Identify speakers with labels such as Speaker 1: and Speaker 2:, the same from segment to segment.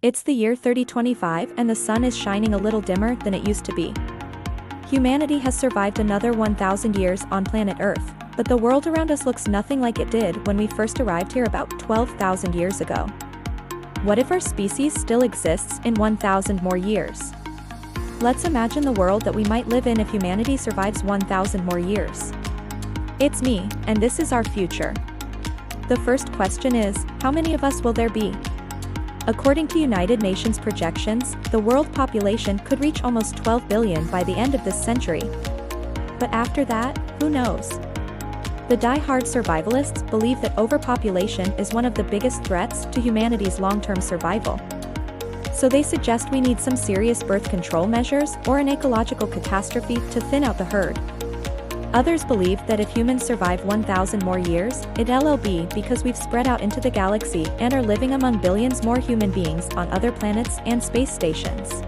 Speaker 1: It's the year 3025 and the sun is shining a little dimmer than it used to be. Humanity has survived another 1,000 years on planet Earth, but the world around us looks nothing like it did when we first arrived here about 12,000 years ago. What if our species still exists in 1,000 more years? Let's imagine the world that we might live in if humanity survives 1,000 more years. It's me, and this is our future. The first question is, how many of us will there be? According to United Nations projections, the world population could reach almost 12 billion by the end of this century. But after that, who knows? The die-hard survivalists believe that overpopulation is one of the biggest threats to humanity's long-term survival. So they suggest we need some serious birth control measures or an ecological catastrophe to thin out the herd. Others believe that if humans survive 1,000 more years, it'll be because we've spread out into the galaxy and are living among billions more human beings on other planets and space stations.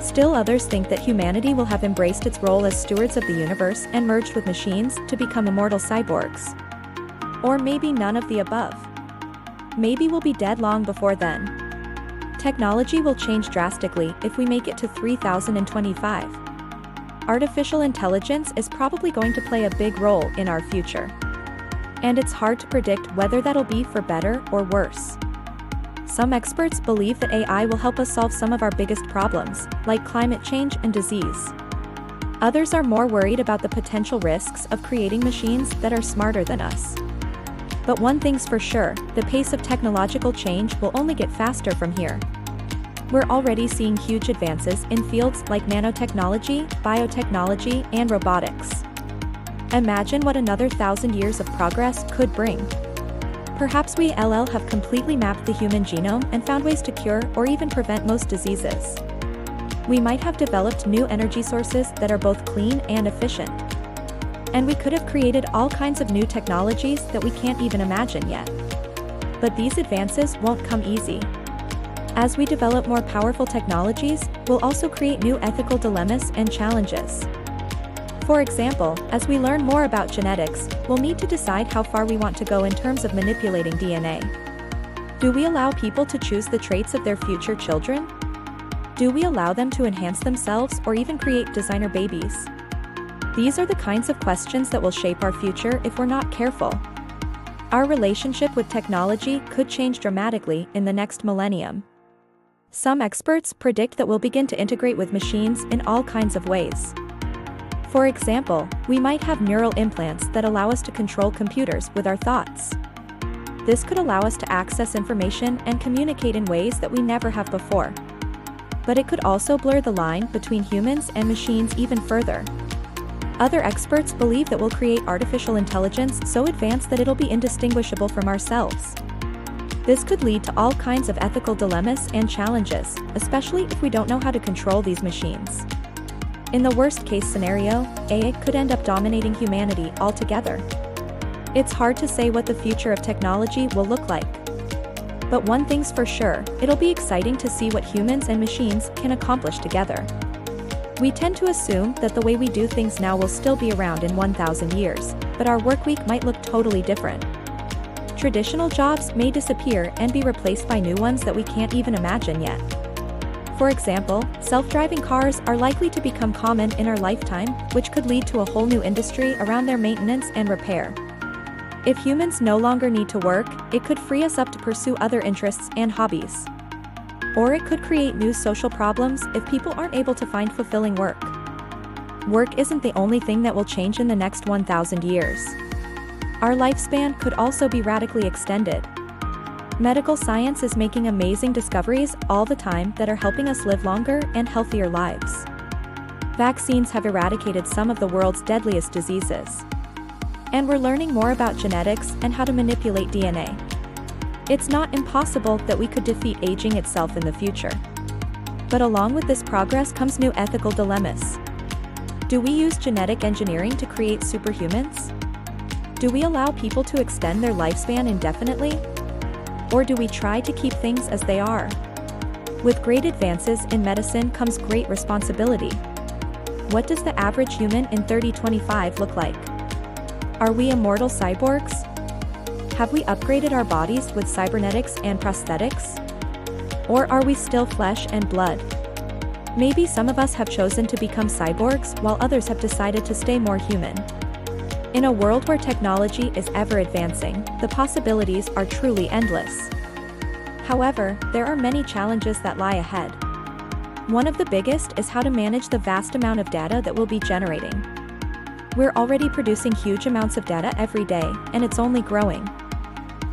Speaker 1: Still others think that humanity will have embraced its role as stewards of the universe and merged with machines to become immortal cyborgs. Or maybe none of the above. Maybe we'll be dead long before then. Technology will change drastically if we make it to 3025. Artificial intelligence is probably going to play a big role in our future. And it's hard to predict whether that'll be for better or worse. Some experts believe that AI will help us solve some of our biggest problems, like climate change and disease. Others are more worried about the potential risks of creating machines that are smarter than us. But one thing's for sure, the pace of technological change will only get faster from here. We're already seeing huge advances in fields like nanotechnology, biotechnology, and robotics. Imagine what another 1,000 years of progress could bring. Perhaps we'll have completely mapped the human genome and found ways to cure or even prevent most diseases. We might have developed new energy sources that are both clean and efficient. And we could have created all kinds of new technologies that we can't even imagine yet. But these advances won't come easy. As we develop more powerful technologies, we'll also create new ethical dilemmas and challenges. For example, as we learn more about genetics, we'll need to decide how far we want to go in terms of manipulating DNA. Do we allow people to choose the traits of their future children? Do we allow them to enhance themselves or even create designer babies? These are the kinds of questions that will shape our future if we're not careful. Our relationship with technology could change dramatically in the next millennium. Some experts predict that we'll begin to integrate with machines in all kinds of ways. For example, we might have neural implants that allow us to control computers with our thoughts. This could allow us to access information and communicate in ways that we never have before. But it could also blur the line between humans and machines even further. Other experts believe that we'll create artificial intelligence so advanced that it'll be indistinguishable from ourselves. This could lead to all kinds of ethical dilemmas and challenges, especially if we don't know how to control these machines. In the worst-case scenario, AI could end up dominating humanity altogether. It's hard to say what the future of technology will look like. But one thing's for sure, it'll be exciting to see what humans and machines can accomplish together. We tend to assume that the way we do things now will still be around in 1,000 years, but our workweek might look totally different. Traditional jobs may disappear and be replaced by new ones that we can't even imagine yet. For example, self-driving cars are likely to become common in our lifetime, which could lead to a whole new industry around their maintenance and repair. If humans no longer need to work, it could free us up to pursue other interests and hobbies. Or it could create new social problems if people aren't able to find fulfilling work. Work isn't the only thing that will change in the next 1,000 years. Our lifespan could also be radically extended. Medical science is making amazing discoveries all the time that are helping us live longer and healthier lives. Vaccines have eradicated some of the world's deadliest diseases. And we're learning more about genetics and how to manipulate DNA. It's not impossible that we could defeat aging itself in the future. But along with this progress comes new ethical dilemmas. Do we use genetic engineering to create superhumans? Do we allow people to extend their lifespan indefinitely? Or do we try to keep things as they are? With great advances in medicine comes great responsibility. What does the average human in 3025 look like? Are we immortal cyborgs? Have we upgraded our bodies with cybernetics and prosthetics? Or are we still flesh and blood? Maybe some of us have chosen to become cyborgs while others have decided to stay more human. In a world where technology is ever advancing, the possibilities are truly endless. However, there are many challenges that lie ahead. One of the biggest is how to manage the vast amount of data that we'll be generating. We're already producing huge amounts of data every day, and it's only growing.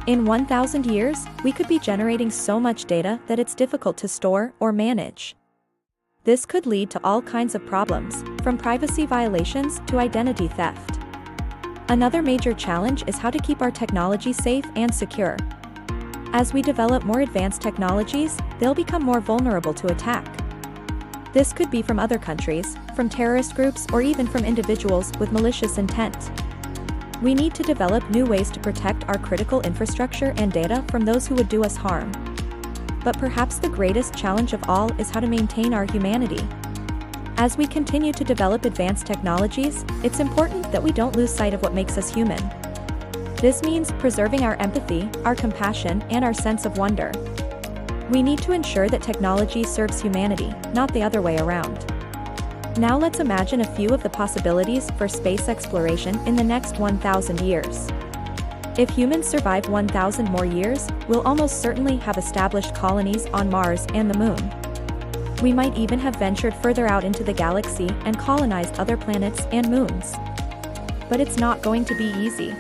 Speaker 1: In 1,000 years, we could be generating so much data that it's difficult to store or manage. This could lead to all kinds of problems, from privacy violations to identity theft. Another major challenge is how to keep our technology safe and secure. As we develop more advanced technologies, they'll become more vulnerable to attack. This could be from other countries, from terrorist groups, or even from individuals with malicious intent. We need to develop new ways to protect our critical infrastructure and data from those who would do us harm. But perhaps the greatest challenge of all is how to maintain our humanity. As we continue to develop advanced technologies, it's important that we don't lose sight of what makes us human. This means preserving our empathy, our compassion, and our sense of wonder. We need to ensure that technology serves humanity, not the other way around. Now let's imagine a few of the possibilities for space exploration in the next 1,000 years. If humans survive 1,000 more years, we'll almost certainly have established colonies on Mars and the Moon. We might even have ventured further out into the galaxy and colonized other planets and moons. But it's not going to be easy.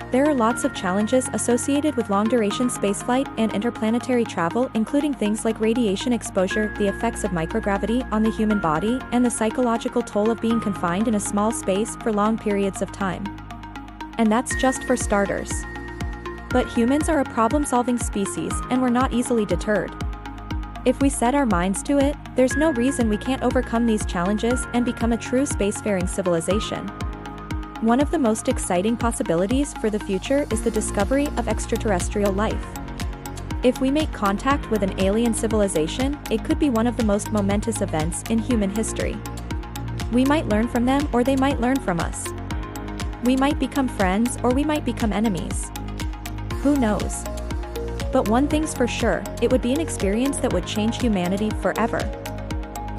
Speaker 1: There are lots of challenges associated with long-duration spaceflight and interplanetary travel, including things like radiation exposure, the effects of microgravity on the human body, and the psychological toll of being confined in a small space for long periods of time. And that's just for starters. But humans are a problem-solving species, and we're not easily deterred. If we set our minds to it, there's no reason we can't overcome these challenges and become a true spacefaring civilization. One of the most exciting possibilities for the future is the discovery of extraterrestrial life. If we make contact with an alien civilization, it could be one of the most momentous events in human history. We might learn from them, or they might learn from us. We might become friends, or we might become enemies. Who knows? But one thing's for sure, it would be an experience that would change humanity forever.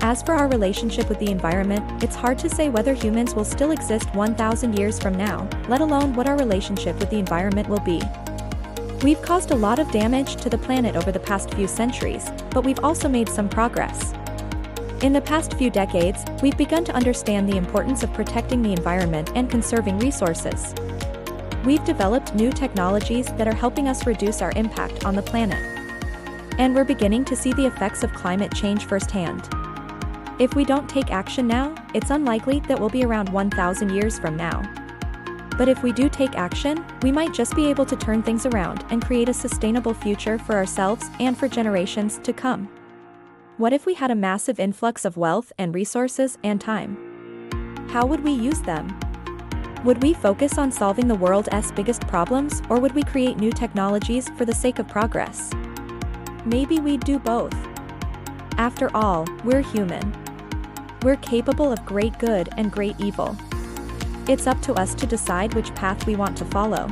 Speaker 1: As for our relationship with the environment, it's hard to say whether humans will still exist 1,000 years from now, let alone what our relationship with the environment will be. We've caused a lot of damage to the planet over the past few centuries, but we've also made some progress. In the past few decades, we've begun to understand the importance of protecting the environment and conserving resources. We've developed new technologies that are helping us reduce our impact on the planet. And we're beginning to see the effects of climate change firsthand. If we don't take action now, it's unlikely that we'll be around 1,000 years from now. But if we do take action, we might just be able to turn things around and create a sustainable future for ourselves and for generations to come. What if we had a massive influx of wealth and resources and time? How would we use them? Would we focus on solving the world's biggest problems, or would we create new technologies for the sake of progress? Maybe we'd do both. After all, we're human. We're capable of great good and great evil. It's up to us to decide which path we want to follow.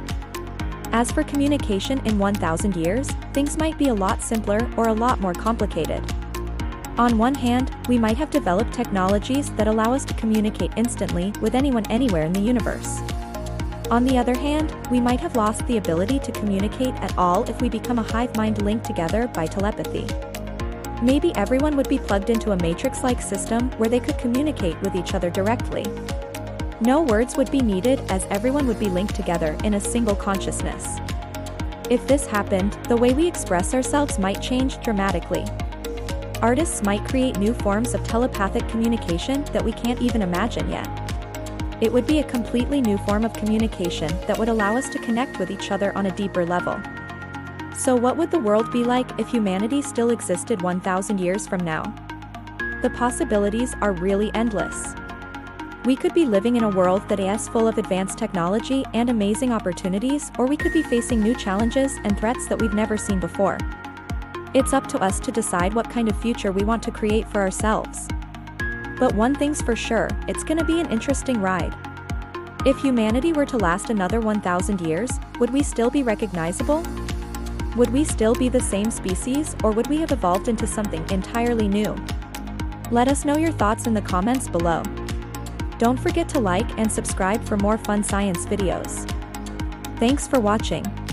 Speaker 1: As for communication in 1,000 years, things might be a lot simpler or a lot more complicated. On one hand, we might have developed technologies that allow us to communicate instantly with anyone anywhere in the universe. On the other hand, we might have lost the ability to communicate at all if we become a hive mind linked together by telepathy. Maybe everyone would be plugged into a matrix-like system where they could communicate with each other directly. No words would be needed, as everyone would be linked together in a single consciousness. If this happened, the way we express ourselves might change dramatically. Artists might create new forms of telepathic communication that we can't even imagine yet. It would be a completely new form of communication that would allow us to connect with each other on a deeper level. So what would the world be like if humanity still existed 1,000 years from now? The possibilities are really endless. We could be living in a world that is full of advanced technology and amazing opportunities, or we could be facing new challenges and threats that we've never seen before. It's up to us to decide what kind of future we want to create for ourselves. But one thing's for sure, it's gonna be an interesting ride. If humanity were to last another 1,000 years, would we still be recognizable? Would we still be the same species, or would we have evolved into something entirely new? Let us know your thoughts in the comments below. Don't forget to like and subscribe for more fun science videos. Thanks for watching.